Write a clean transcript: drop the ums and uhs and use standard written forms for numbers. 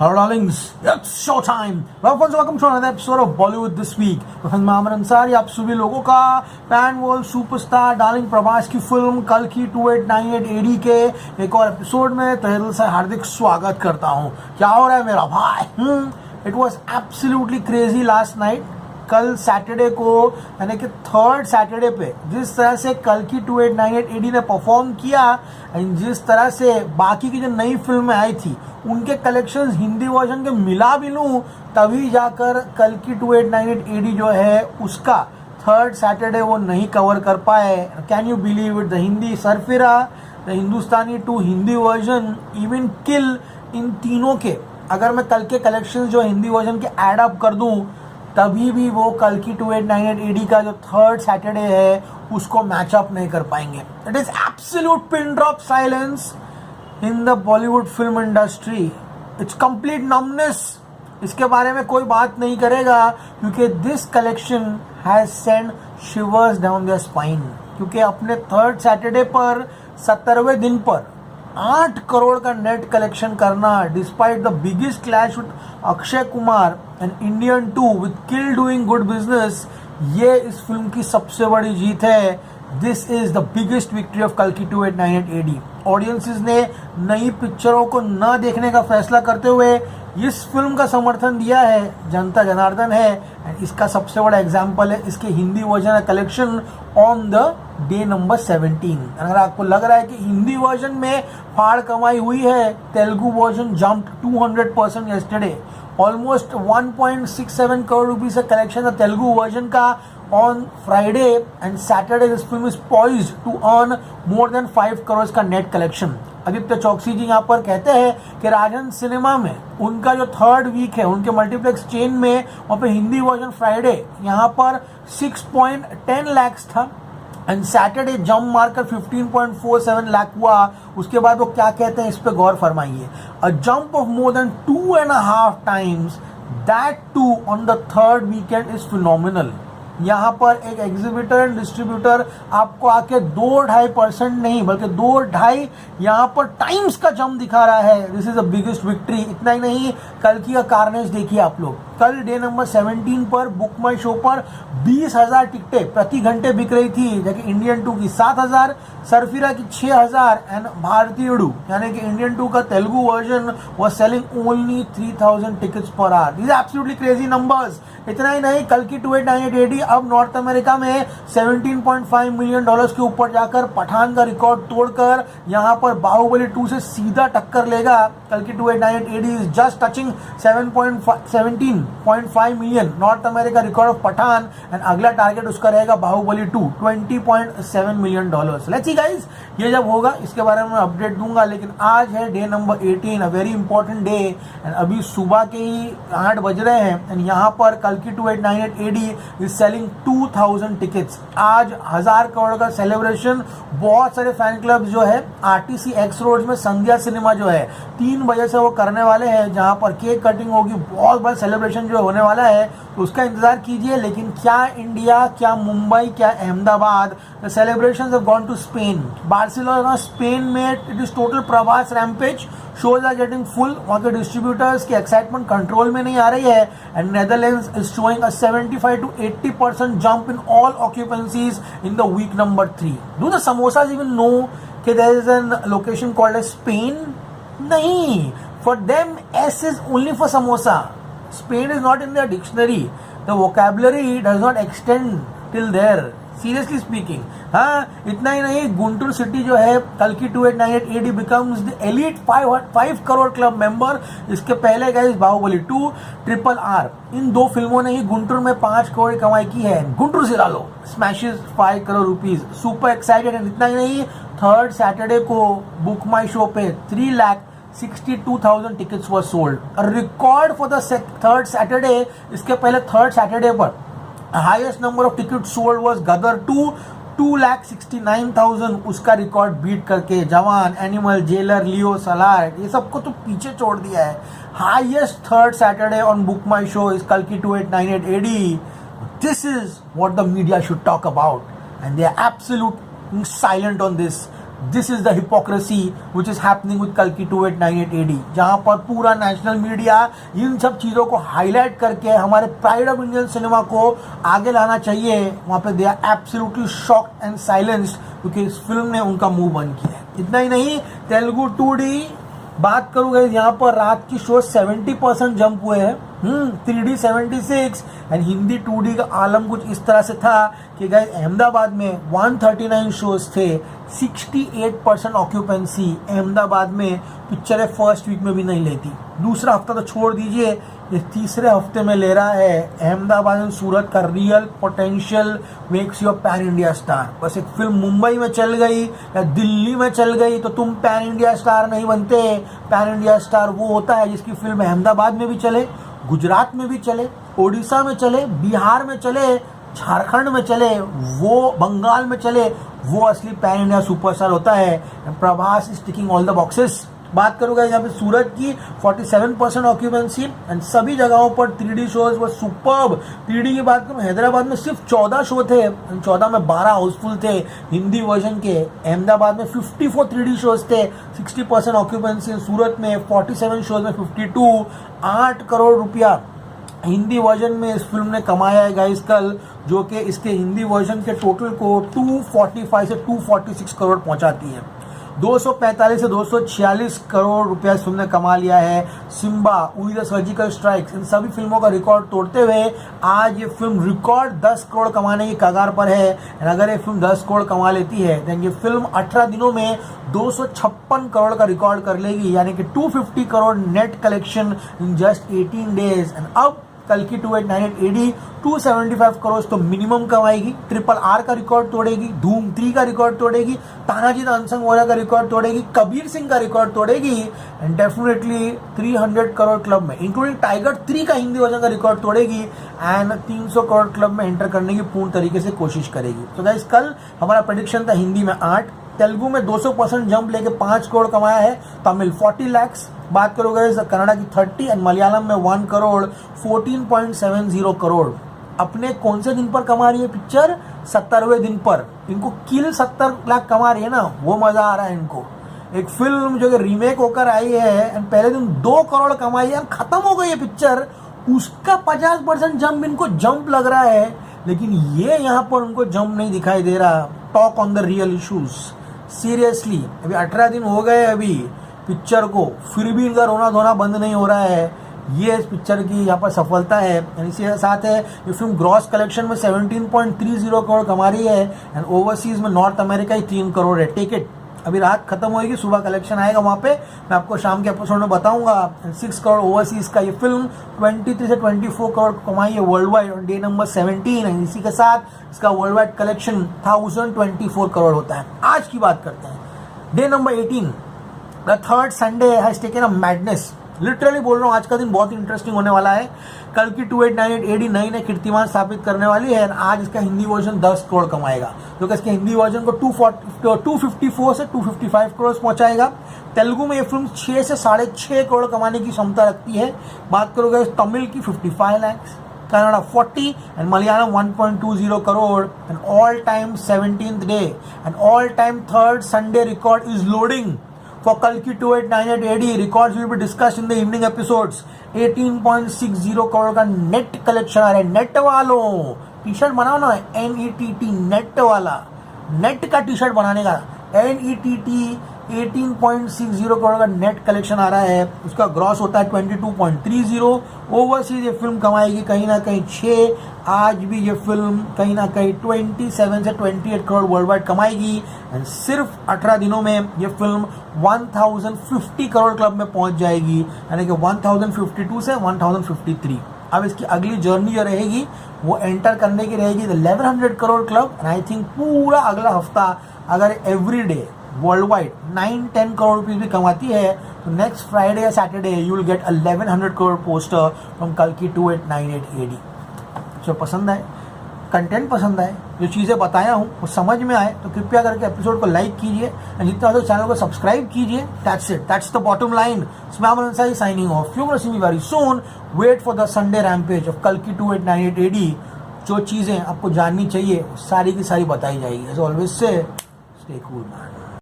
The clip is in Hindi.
Hello darlings, it's showtime. Welcome to another episode of Bollywood This Week. मैं अमर अंसारी आप सभी लोगों का pan world superstar darling Prabhas की फिल्म कल की 2898 एडी के एक और एपिसोड में तहे दिल से हार्दिक स्वागत करता हूँ. क्या हो रहा है मेरा भाई? It was absolutely crazy last night. कल सैटरडे को यानी कि थर्ड सैटरडे पे जिस तरह से कल की 2898 एडी ने परफॉर्म किया एंड जिस तरह से बाकी की जो नई फिल्में आई थी उनके कलेक्शंस हिंदी वर्जन के मिला भी लूँ तभी जाकर कल की 2898 एडी जो है उसका थर्ड सैटरडे वो नहीं कवर कर पाए. Can you believe it? The Hindi Sarfira, the Hindustani to Hindi version, even kill, इन तीनों के अगर मैं कल के कलेक्शंस जो हिंदी वर्जन के एड अप कर दूं तभी भी वो कल की 2898 एडी का जो थर्ड सैटरडे है उसको मैचअप नहीं कर पाएंगे. It is absolute pin drop silence in the Bollywood film industry. It's complete numbness. इसके बारे में कोई बात नहीं करेगा क्योंकि this collection has send shivers down their spine. क्योंकि अपने थर्ड सैटरडे पर 70वें दिन पर 8 करोड़ का नेट कलेक्शन करना despite the biggest clash with Akshay Kumar and Indian 2 with kill doing good business, ये इस फिल्म की सबसे बड़ी जीत है. This is the biggest victory of कल की 2898 एडी. ऑडियंसेस ने नई पिक्चरों को न देखने का फैसला करते हुए इस फिल्म का समर्थन दिया है. जनता जनार्दन है एंड इसका सबसे बड़ा एग्जाम्पल है इसके Hindi version collection on the day number 17. अगर आपको लग रहा है कि हिंदी वर्जन में फाड़ कमाई हुई है, Telugu version jumped 200% yesterday. Almost 1.67 crore rupees का कलेक्शन है तेलुगु वर्जन का on Friday and Saturday. This film is poised to earn more than 5 crore का नेट कलेक्शन. आदित्य चौकसी जी यहाँ पर कहते हैं कि राजन सिनेमा में उनका जो थर्ड वीक है उनके मल्टीप्लेक्स चेन में वहाँ पे हिंदी वर्जन फ्राइडे यहाँ पर 6.10 लाख था एंड सैटरडे जंप मारकर 15.47 लाख हुआ. उसके बाद वो क्या कहते हैं इस पे गौर फरमाइए. A jump of more than 2.5 times, that too on the third weekend is phenomenal. यहाँ पर एक एग्जीबिटर एंड डिस्ट्रीब्यूटर आपको आके 2-2.5% नहीं बल्कि 2-2.5 यहाँ पर टाइम्स का जंप दिखा रहा है. This is the biggest victory. इतना ही नहीं, कल की का कार्नेज देखिए आप लोग. कल डे नंबर 17 पर बुक माई शो पर 20,000 टिकटें प्रति घंटे बिक रही थी, जबकि इंडियन 2 की 7,000, सरफिरा की 6,000 एंड भारतीय उड़ू यानी कि इंडियन 2 का Telugu version was selling only 3,000 tickets per hour. These absolutely crazy numbers. इतना ही नहीं, कल की 2898 एडी अब नॉर्थ अमेरिका में $17.5 मिलियन के ऊपर जाकर पठान का रिकॉर्ड तोड़कर यहाँ पर बाहुबली 2 से सीधा टक्कर लेगा. कल की 2898 AD is just touching 17.5 million North America record of Pathaan and अगला टारगेट उसका रहेगा Baahubali 2 $20.7 million. Let's see guys, ये जब होगा इसके बारे में अपडेट दूंगा. लेकिन आज है day number 18, a very important day and अभी सुबह के ही 8 बज रहे हैं एंड यहाँ पर कल की 2898 एडी इज सेलिंग 2,000 टिकट्स. आज 1000 करोड़ का सेलिब्रेशन. बहुत सारे फैन क्लब जो है आरटीसी एक्स रोड में संध्या सिनेमा जो है 3 बजे से वो करने वाले हैं, जहाँ पर केक कटिंग होगी. बहुत बड़ा सेलिब्रेशन जो होने वाला है तो उसका इंतजार कीजिए. लेकिन क्या इंडिया, क्या मुंबई, क्या Ahmedabad, the celebrations have gone to Spain. Barcelona Spain में it is total Prabhas rampage. Shows are getting full. वहाँ के डिस्ट्रीब्यूटर्स की एक्साइटमेंट कंट्रोल में नहीं आ रही है and Netherlands is showing a 75 to 80% jump in all occupancies in the week number 3. Do the samosas even know कि there is an location called as Spain? नहीं. For them, S is only for samosa. Spain is not in their dictionary. The vocabulary does not extend till there. Seriously speaking. हाँ, इतना ही नहीं, गुंटूर सिटी जो है कल की 2898 AD becomes the elite 5 crore club member. इसके पहले गाइस बाहुबली 2, RRR, इन 2 फिल्मों ने ही गुंटूर में 5 करोड़ कमाई की है. गुंटूर से डालो smashes 5 crore rupees. Super excited. इतना ही नहीं, थर्ड सैटरडे को बुक माई शो पे 3,62,000 tickets were sold. Record for the third Saturday. इसके पहले थर्ड सैटरडे पर highest number of ticket sold was Gadar 2,69,000. उसका रिकॉर्ड बीट करके जवान, एनिमल, जेलर, लियो, सलार, ये सबको तो पीछे छोड़ दिया है. Highest third Saturday on Book my Show is कल की 2898 AD. This is what the media should talk about and they are absolute silent on this. This is the hypocrisy which is happening with कल्कि 2898 AD, जहां पर पूरा नेशनल मीडिया इन सब चीजों को हाईलाइट करके हमारे प्राइड ऑफ इंडियन सिनेमा को आगे लाना चाहिए, वहां पे they are absolutely shocked and silenced क्योंकि इस फिल्म ने उनका मुंह बंद किया है। इतना ही नहीं, तेलुगु 2D बात करूंगा, यहाँ पर रात की शो 70% जंप हुए हैं, 3D 76 एंड हिंदी 2D का आलम कुछ इस तरह से था कि गाइस अहमदाबाद में 139 शोज थे, 68% ऑक्यूपेंसी अहमदाबाद में पिक्चरें फर्स्ट वीक में भी नहीं लेती। दूसरा हफ्ता तो छोड़ दीजिए, ये तीसरे हफ्ते में ले रहा है। अहमदाबाद एंड सूरत का real potential makes you pan India star. बस एक फिल्म मुंबई में चल गई या दिल्ली में चल गई तो तुम पैन इंडिया स्टार नहीं बनते। पैन इंडिया स्टार वो होता है जिसकी फिल्म अहमदाबाद में भी चले, गुजरात में भी चले, उड़ीसा में चले, बिहार में चले, झारखंड में चले, वो बंगाल में चले, वो असली पैन इंडिया सुपरस्टार होता है। Prabhas is ticking all the boxes. बात करूंगा यहाँ पे सूरत की 47% ऑक्यूपेंसी एंड सभी जगहों पर 3D शोज वो सुपर्ब। 3D की बात करूँ, हैदराबाद में सिर्फ 14 शो थे, 14 में 12 हाउसफुल थे हिंदी वर्जन के। अहमदाबाद में 54 3D शोज थे, 60% ऑक्यूपेंसी। सूरत में 47 शोज में 52, 8 करोड़ रुपया हिंदी वर्जन में इस फिल्म ने कमाया है गाइस कल, जो कि इसके हिंदी वर्जन के टोटल को 245 से 246 करोड़ पहुंचाती है। 245 से 246 करोड़ रुपया इस फिल्म ने कमा लिया है। Simmba, Uri the surgical strikes, इन सभी फिल्मों का रिकॉर्ड तोड़ते हुए आज ये फिल्म रिकॉर्ड 10 करोड़ कमाने की कगार पर है। अगर ये फिल्म 10 करोड़ कमा लेती है तो ये फिल्म 18 दिनों में 256 करोड़ का रिकॉर्ड कर लेगी, यानी कि 250 crore net collection in just 18 days. And अब कल्कि 2898 AD 275 करोड़ तो मिनिमम कमाएगी। RRR का रिकॉर्ड तोड़ेगी, धूम 3 का रिकॉर्ड तोड़ेगी, तानाजी द अनसंग वारियर का रिकॉर्ड तोड़ेगी, कबीर सिंह का रिकॉर्ड तोड़ेगी एंड डेफिनेटली 300 करोड़ क्लब में इंक्लूडिंग टाइगर 3 का हिंदी वर्जन का रिकॉर्ड तोड़ेगी एंड 300 करोड़ क्लब में एंटर करने की पूर्ण तरीके से कोशिश करेगी। तो गाइस कल हमारा प्रेडिक्शन था हिंदी में 8, तेलुगु में 200% जंप लेके 5 करोड़ कमाया है, तमिल 40 lakhs, बात करोगे कन्नड़ा की 30 एंड मलयालम में 1 करोड़ 14.70 करोड़। अपने कौन से दिन पर कमा रही है पिक्चर? 70वें दिन पर। इनको किल 70 लाख कमा रही है ना, वो मजा आ रहा है इनको। एक फिल्म जो कि रीमेक होकर आई है एंड पहले दिन 2 करोड़ कमाई है, खत्म हो गई है पिक्चर, उसका 50% जंप इनको जंप लग रहा है, लेकिन ये यहाँ पर उनको जंप नहीं दिखाई दे रहा। Talk on the real issues seriously. अभी 18 दिन हो गए अभी पिक्चर को, फिर भी इनका रोना धोना बंद नहीं हो रहा है। ये इस पिक्चर की यहाँ पर सफलता है। इसी के साथ है ये फिल्म ग्रॉस कलेक्शन में 17.30 करोड़ कमा रही है एंड ओवरसीज में नॉर्थ अमेरिका ही 3 करोड़ है। टेक इट, अभी रात खत्म होगी, सुबह कलेक्शन आएगा वहाँ पे, मैं आपको शाम के एपिसोड में बताऊंगा। 6 करोड़ ओवरसीज का ये फिल्म 23 से 24 करोड़ कमाई है world wide on day number 17 है। इसी के साथ इसका वर्ल्ड वाइड कलेक्शन 1024 करोड़ होता है। आज की बात करते हैं, day number 18, the third Sunday has taken a madness. Literally बोल रहा हूँ, आज का दिन बहुत इंटरेस्टिंग होने वाला है। कल्कि 2898 AD नई कीर्तिमान स्थापित करने वाली है। आज इसका हिंदी वर्जन 10 करोड़ कमाएगा, क्योंकि इसके हिंदी वर्जन को 254 से 255 करोड़ पहुंचाएगा। तेलुगु में ये फिल्म 6 से 6.5 करोड़ कमाने की क्षमता रखती है। बात करोगे तमिल की 55 lakhs, Kannada 40 and Malayalam 1.20 crore. An all time 17th day and all time third Sunday record is loading for Kalki 2898 AD. Records will be discussed in the evening episodes. 18.60 crore का नेट कलेक्शन आ रहा है। नेट वालों टी शर्ट बनाओ ना, NETT नेट वाला, नेट का टी शर्ट बनाने का NETT 18.60 करोड़ का नेट कलेक्शन आ रहा है। उसका ग्रॉस होता है 22.30। ओवरसीज ये फिल्म कमाएगी कहीं ना कहीं 6। आज भी ये फिल्म कहीं ना कहीं 27 से 28 करोड़ वर्ल्ड वाइड कमाएगी एंड सिर्फ 18 दिनों में ये फिल्म 1050 करोड़ क्लब में पहुंच जाएगी, यानी कि 1052 से 1053। अब इसकी अगली जर्नी जो रहेगी वो एंटर करने की रहेगी 1100 crore club. And I think पूरा अगला हफ्ता अगर every day world wide 9-10 crore rupees भी कमाती है तो नेक्स्ट फ्राइडे या Saturday you will get 1100 crore poster from कल्कि 2898 AD। जो पसंद आए, कंटेंट पसंद आए, जो चीज़ें बताया हूँ वो समझ में आए तो कृपया करके एपिसोड को लाइक कीजिए एंड जितना हो चैनल को सब्सक्राइब कीजिए। That's it, that's the bottom line. मैं Amar Ansari signing off. You will see me very soon. Wait for the Sunday rampage of कल्कि 2898 AD। जो चीज़ें आपको जाननी चाहिए सारी की सारी बताई जाएगी। As always say stay cool man.